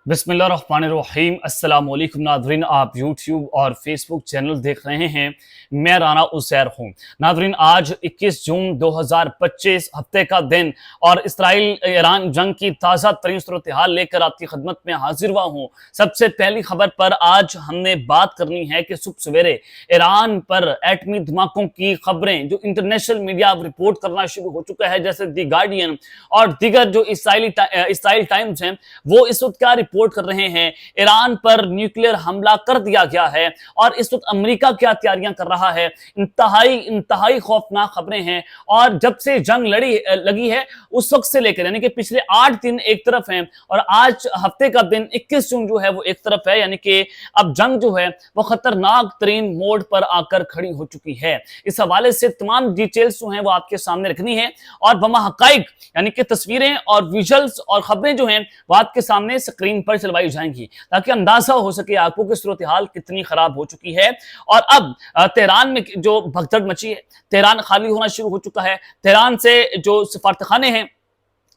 बिस्मिल्लाहिर्रहमानिर्रहीम। अस्सलाम वालेकुम नाज़रीन, आप यूट्यूब और फेसबुक चैनल देख रहे हैं। मैं राना उसैर हूँ। नाज़रीन, आज 21 जून 2025 हफ्ते का दिन और इसराइल ईरान जंग की ताज़ा तरीन सूरत हाल लेकर आपकी खदमत में हाजिर हुआ हूँ। सबसे पहली खबर पर आज हमने बात करनी है कि सुबह सवेरे ईरान पर एटमी धमाकों की खबरें जो इंटरनेशनल मीडिया अब रिपोर्ट करना शुरू हो चुका है, जैसे दी गार्डियन और दीगर जो इसराइल टाइम्स हैं, वो इस वक्त क्या रिपोर्ट कर रहे हैं। ईरान पर न्यूक्लियर हमला कर दिया गया है और इस वक्त अमेरिका क्या तैयारियां कर रहा है। इंतहाई खौफनाक खबरें हैं और जब से जंग लगी है उस वक्त से लेकर यानी कि पिछले 8 दिन एक तरफ हैं और आज हफ्ते का दिन 21 जून जो है वो एक तरफ है, यानी कि अब जंग जो है वो खतरनाक तरीन मोड़ पर आकर खड़ी हो चुकी है। इस हवाले से तमाम डिटेल्स जो हैं वो आपके सामने रखनी है और बमा हकाइक यानी कि तस्वीरें और विजुअल्स और खबरें जो हैं वो आपके सामने स्क्रीन पर चलवाई जाएंगी ताकि अंदाजा हो सके आपको कि सूरत हाल कितनी खराब हो चुकी है। और अब तेहरान में जो भगदड़ मची है, तेहरान खाली होना शुरू हो चुका है। तेहरान से जो सफारतखाने हैं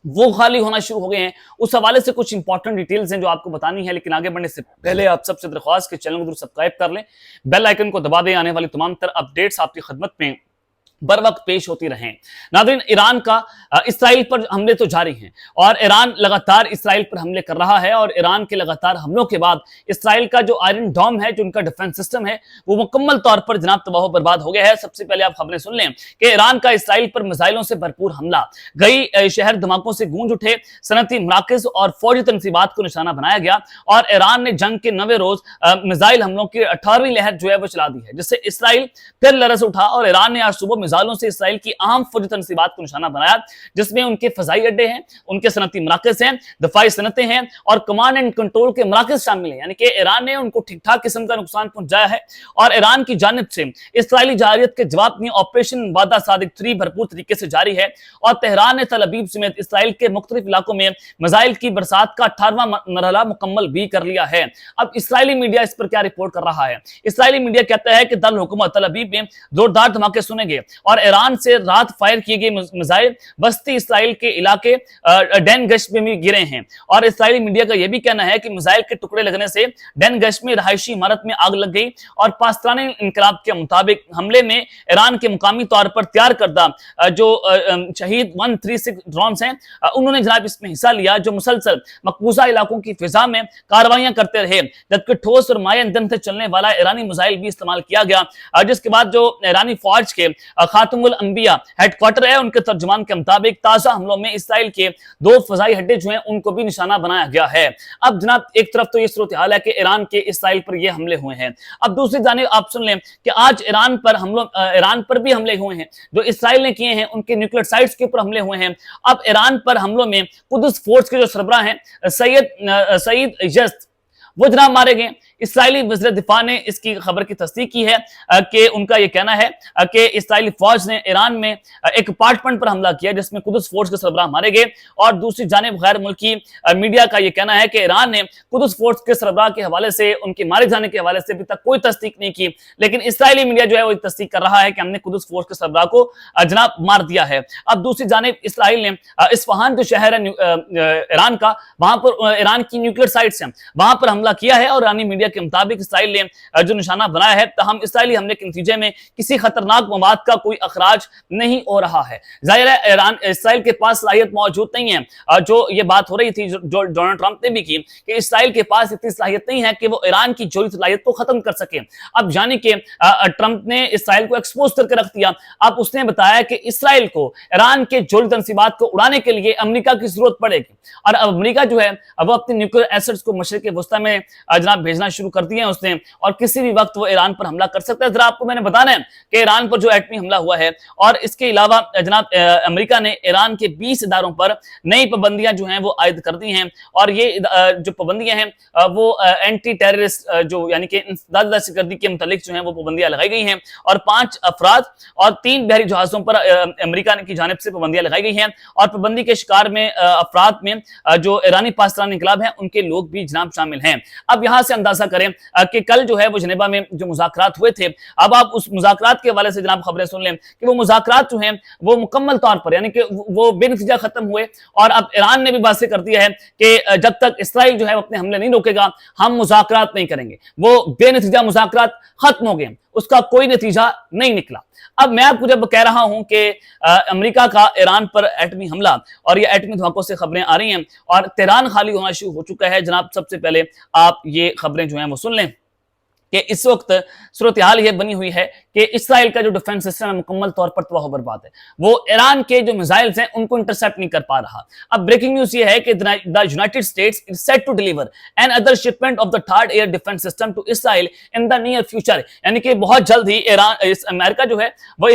वो खाली होना शुरू हो गए हैं। उस हवाले से कुछ इंपॉर्टेंट डिटेल्स हैं जो आपको बतानी है, लेकिन आगे बढ़ने से पहले आप सबसे दरख्वास्त के चैनल को जरूर सब्सक्राइब कर लें, बेल आइकन को दबा दें। आने वाली तमाम तरह अपडेट्स आपकी खिदमत में बर वक्त पेश होती रहें। नाज़रीन, ईरान का इसराइल पर हमले तो जारी हैं और ईरान लगातार इसराइल पर हमले कर रहा है और ईरान के लगातार हमलों के बाद इसराइल का जो आयरन डोम है, जो उनका डिफेंस सिस्टम है, वो मुकम्मल तौर पर जनाब तबाह बर्बाद हो गया है। सबसे पहले आप खबरें सुन लें कि ईरान का इसराइल पर मिसाइलों से भरपूर हमला, कई शहर धमाकों से गूंज उठे, सनती मराकज़ और फौजी तनसीबात को निशाना बनाया गया और ईरान ने जंग के 9वें रोज मिसाइल हमलों की 18वीं लहर जो है वो चला दी है, जिससे इसराइल फिर लरस उठा और ईरान ने आज सुबह मिसाइलों से इसराइल की अहम फौजी तनसीबात को निशाना बनाया, जिसमें उनके फजाई अड्डे हैं, उनके सनती मराकज़ हैं, दफाई सनतें हैं और कमांड एंड कंट्रोल के मराकज़ शामिल हैं। यानी कि ईरान ने उनको ठीक ठाक किस्म का नुकसान पहुंचाया है और ईरान की जानिब से इसराइली जारियत के जवाब में ऑपरेशन वादा सादिक 3 भरपूर तरीके से जारी है और तेहरान ने तल अबीब समेत इसराइल के मुख्तलिफ इलाकों में मिसाइल की बरसात का 18वां मरहला मुकम्मल भी कर लिया है। अब इसराइली मीडिया इस पर क्या रिपोर्ट कर रहा है। इसराइली मीडिया कहता है कि दारुल हुकूमत तल अबीब में जोरदार धमाके सुने गए और ईरान से रात फायर किए गए मिसाइल बस्ती इसराइल के इलाके डैन गश्त में भी गिरे हैं और इसराइली मीडिया का यह भी कहना है कि मिसाइल के टुकड़े लगने से डैन गश्त में रहायशी इमारत में आग लग गई और पाकिस्तानी इनकलाब के मुताबिक हमले में ईरान के मुकामी तौर पर तैयार करदा जो शहीद 136 ड्रोन्स हैं, उन्होंने जनाब इसमें हिस्सा लिया, जो मुसलसल मकबूजा इलाकों की फिजा में कार्रवाइयां करते रहे, जबकि ठोस और माया ईंधन से चलने वाला ईरानी मिसाइल भी इस्तेमाल किया गया, जिसके बाद जो ईरानी फौज के खातमुल अंबिया हेडक्वार्टर है, उनके तर्जुमान के मुताबिक ताजा हमलों में इसराइल के 2 फजाई अड्डे जो हैं उनको भी निशाना बनाया गया है। अब जनाब एक तरफ तो ये सूरत हाल है कि ईरान के इसराइल पर ये हमले हुए हैं। अब दूसरी जानिब आप सुन लें कि आज ईरान पर भी हमले हुए हैं जो इसराइल ने किए हैं, उनके न्यूक्लियर साइट्स के ऊपर हमले हुए हैं। अब ईरान पर हमलों में कुदस फोर्स के जो सरबराह हैं सईद यज़्द वो जनाब मारे गए। इसराइली वज़ीर दिफा ने इसकी खबर की तस्दीक की है कि उनका यह कहना है कि इसराइली फौज ने ईरान में एक अपार्टमेंट पर हमला किया जिसमें कुदस फोर्स के सरबराह मारे गए और दूसरी जानिब गैर मुल्की मीडिया का यह कहना है कि ईरान ने कुदस फोर्स के सरबराह के हवाले से, उनके मारे जाने के हवाले से अभी तक कोई तस्दीक नहीं की, लेकिन इसराइली मीडिया जो है वो तस्दीक कर रहा है कि हमने कुदस फोर्स के सरबराह को जनाब मार दिया है। अब दूसरी जानिब इसराइल ने इस्फहान जो शहर है ईरान का, वहां पर ईरान की न्यूक्लियर साइट्स हैं, वहां पर हमला किया है और ईरानी मीडिया के मुताबिक इसराइल ने जो निशाना बनाया है, तहम इसराइली हमले के नतीजे में किसी खतरनाक मवाद का कोई अखराज नहीं हो रहा है। जाहिर है इसराइल के पास सलाहियत मौजूद नहीं है। जो ये बात हो रही थी जो डोनाल्ड ट्रंप ने भी की कि इसराइल के पास इतनी सलाहियत नहीं है कि वो ईरान की जोड़ी सलाहियत को खत्म कर सके। अब यानी कि ट्रंप ने इसराइल को एक्सपोज करके रख दिया। अब उसने बताया कि इसराइल को ईरान के जोड़ी तनसीबात को उड़ाने के लिए अमेरिका की जरूरत पड़ेगी और अब अमेरिका जो है अब अपने न्यूक्लियर एसेट्स को मशरिक वस्ता में जनाब भेजना शुरू कर दिए हैं उसने और किसी भी वक्त वो ईरान पर हमला कर सकता है। जरा आपको मैंने बताना है कि ईरान पर जो एटमी हमला हुआ है और इसके अलावा जनाब अमेरिका ने ईरान के 20 इदारों पर नई पाबंदियां जो हैं वो आयद कर दी हैं और ये जो पाबंदियां हैं वो एंटी टेररिस्ट जो यानी कि इंसदाद दहशतगर्दी के मुतालिक जो है वो पाबंदियां लगाई गई हैं और 5 अफराद और 3 बहरी जहाजों पर अमेरिका की जानिब से पाबंदियां लगाई गई हैं और पाबंदी के शिकार में अफराद में जो ईरानी पाकिस्तानी इनकलाब हैं उनके लोग भी जनाब शामिल हैं। अब यहाँ से अंदाजा خلاصہ کریں کہ کل جو ہے وہ جنیوا میں جو مذاکرات ہوئے تھے، اب آپ اس مذاکرات کے حوالے سے جناب خبریں سن لیں کہ وہ مذاکرات جو ہیں وہ مکمل طور پر یعنی کہ وہ بے نتیجہ ختم ہوئے، اور اب ایران نے بھی واضح کر دیا ہے کہ جب تک اسرائیل جو ہے اپنے حملے نہیں روکے گا ہم مذاکرات نہیں کریں گے۔ وہ بے نتیجہ مذاکرات ختم ہو گئے، اس کا کوئی نتیجہ نہیں نکلا۔ اب میں آپ کو جب کہہ رہا ہوں کہ امریکہ کا ایران پر ایٹمی حملہ اور یہ ایٹمی دھماکوں سے خبریں آ رہی ہیں اور تہران خالی ہونا شروع ہو چکا ہے، جناب سب سے پہلے آپ یہ خبریں جو ہیں وہ سن لیں کہ اس وقت صورتحال یہ بنی ہوئی ہے کہ اسرائیل کا جو ڈیفنس سسٹم ہے مکمل طور پر تباہ و برباد ہے، وہ ایران کے جو میزائلز ہیں ان کو انٹرسیپٹ نہیں کر پا رہا۔ اب بریکنگ نیوز یہ ہے کہ the United States is set to deliver another shipment of the third air defense system to Israel in the near future، یعنی کہ بہت جلد ہی امریکہ جو ہے وہ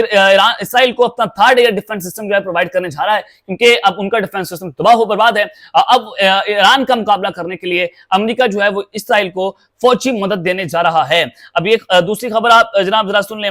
اسرائیل کو اپنا تھرڈ ایئر ڈیفنس سسٹم جو ہے پرووائڈ کرنے جا رہا ہے، کیونکہ اب ان کا ڈیفنس سسٹم تباہ و برباد ہے۔ اب ایران کا مقابلہ کرنے کے لیے امریکہ جو ہے وہ اسرائیل کو فوجی مدد دینے جا رہا ہے۔ اب ایک دوسری خبر آپ جناب ذرا سن لیں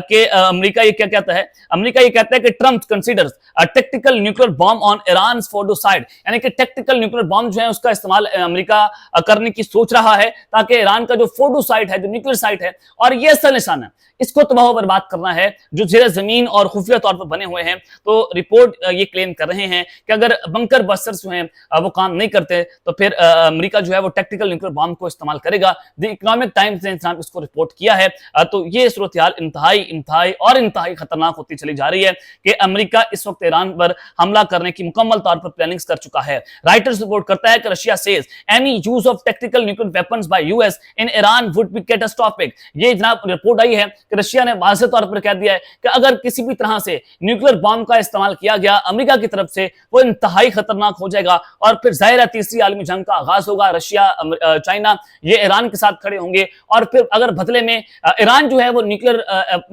کہ امریکہ یہ کیا کہتا ہے۔ امریکہ یہ کہتا ہے کہ ٹرمپ کنسیڈرز ٹیکٹیکل نیوکلیئر بام آن ایرانز فورڈوسائڈ، یعنی کہ ٹیکٹیکل نیوکلیئر بام جو ہے اس کا استعمال امریکہ کرنے کی سوچ رہا ہے تاکہ ایران کا جو فورڈوسائٹ ہے، جو نیوکلیئر سائٹ ہے اور یہ اصل نشانہ اس کو تباہ و برباد کرنا ہے جو زیر زمین اور خفیہ طور پر بنے ہوئے ہیں۔ تو رپورٹ یہ کلیم کر رہے ہیں کہ اگر بنکر بسٹرز جو ہیں وہ کام نہیں کرتے تو پھر امریکہ جو ہے وہ ٹیکٹیکل نیوکلیئر بام کو استعمال کرے گا۔ دی اکنامک ٹائمز نے اس کو رپورٹ کیا ہے۔ تو یہ صورتحال انتہائی خطرناک ہوتی چلی جا رہی ہے کہ امریکہ اس وقت ایران پر حملہ کرنے کی مکمل طور پر پلاننگز کر چکا ہے۔ رائٹرز رپورٹ کرتا ہے کہ Russia says any use of tactical nuclear weapons by U S in Iran would be catastrophic. یہ جناب رپورٹ آئی ہے کہ رشیا نے واضح طور پر کہہ دیا ہے کہ اگر کسی بھی طرح سے نیوکلیئر بام کا استعمال کیا گیا امریکہ کی طرف سے وہ انتہائی خطرناک ہو جائے گا، اور پھر ظاہر ہے تیسری عالمی جنگ کا آغاز ہوگا۔ رشیا، چائنا یہ ایران کے ساتھ کھڑے ہوں گے، اور پھر اگر بدلے میں ایران جو ہے وہ نیوکلیئر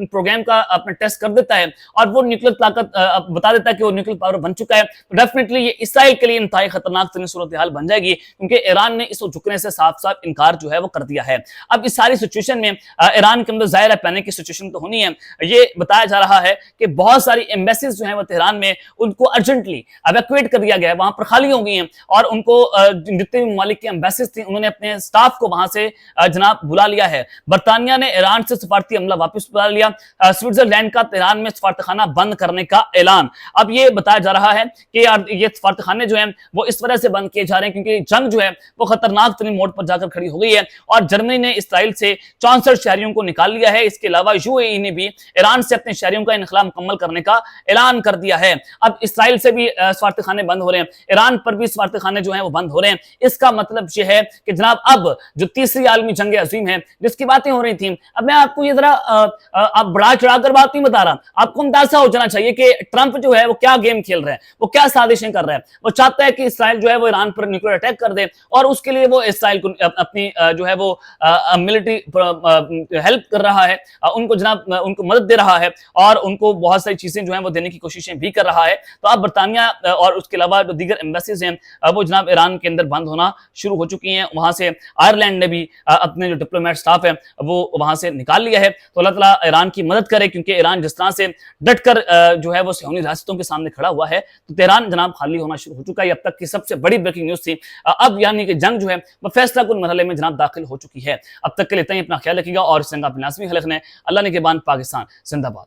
پروگرام کا اپنا ٹیسٹ کر دیتا ہے اور وہ نیوکلیئر طاقت بتا دیتا ہے کہ وہ نیوکلیئر پاور بن چکا ہے، تو ڈیفینیٹلی یہ اسرائیل کے لیے انتہائی خطرناک ترین صورتحال بن جائے گی، کیونکہ ایران نے اس کو جھکنے سے صاف انکار جو ہے وہ کر دیا ہے۔ اب اس ساری سچویشن میں ایران کے اندر ظاہر ہے پینک کی سچویشن تو ہونی ہے۔ یہ بتایا جا رہا ہے کہ بہت ساری ایمبیسیز جو ہیں وہ تہران میں ان کو ارجنٹلی ایویکویٹ کر دیا گیا ہے، وہاں پر خالی ہو گئی ہیں، اور ان کو جتنے بھی ممالک کی ایمبیسیز تھیں انہوں نے اپنے سٹاف کو وہاں سے جناب بلا لیا ہے۔ برطانیہ نے ایران سے سفارتی عملہ واپس بلا لیا۔ سوئٹزرلینڈ کا تہران میں سفارتخانہ بند کرنے کا اعلان۔ اب یہ بتایا جا رہا ہے کہ یہ سفارتخانے جو ہیں وہ اس وجہ سے بند کیے جا رہے ہیں کیونکہ جنگ جو ہے وہ خطرناک ترین موڑ پر جا کر کھڑی ہو گئی ہے، اور جرمنی نے اسرائیل سے 64 شہریوں کو نکال لیا ہے۔ اس کے علاوہ یو اے ای نے بھی ایران سے اپنے شہریوں کا انخلا مکمل کرنے کا اعلان کر دیا ہے۔ اب اسرائیل سے بھی سفارتخانے بند ہو رہے ہیں، ایران پر بھی سفارتخانے جو ہیں وہ بند ہو رہے ہیں۔ اس کا مطلب یہ ہے کہ جناب اب جو تیسری عالمی جنگ عظیم ہے جس کی باتیں ہو رہی تھیں، اب میں آپ کو یہ ذرا اب بڑا چڑھا کر بات نہیں بتا رہا، آپ کو اندازہ ہو جانا چاہیے کہ ٹرمپ جو ہے وہ کیا گیم کھیل رہا ہے، وہ کیا سازشیں کر رہا ہے۔ وہ چاہتا ہے کہ اسرائیل جو ہے وہ ایران پر نیوکلیئر اٹیک کر دے، اور اس کے لیے وہ اسرائیل کو اپنی جو ہے وہ ملٹری ہیلپ کر رہا ہے، ان کو جناب ان کو مدد دے رہا ہے، اور ان کو بہت ساری چیزیں جو ہیں وہ دینے کی کوششیں بھی کر رہا ہے۔ تو اب برطانیہ اور اس کے علاوہ جو دیگر ایمبیسیز ہیں وہ جناب ایران کے اندر بند ہونا شروع ہو چکی ہیں۔ وہاں سے آئرلینڈ نے بھی اپنے جو ڈپلومیٹ سٹاف ہے وہ وہاں سے نکال لیا ہے۔ تو اللہ تعالیٰ ایران کی مدد کرے، کیونکہ ایران جس طرح سے ڈٹ کر جو ہے وہ صہیونی ریاستوں کے سامنے کھڑا ہوا ہے، تو تہران جناب خالی ہونا شروع ہو چکا ہے۔ اب تک کی سب سے بڑی بریکنگ نیوز تھی۔ اب یعنی کہ جنگ جو ہے وہ فیصلہ کن مرحلے میں جناب داخل ہو چکی ہے۔ اب تک کے لیے اتنا ہی، اپنا خیال رکھیے گا، اور اس جنگ کا لازمی حل رکھنا ہے۔ اللہ نگہبان، پاکستان زندہ باد۔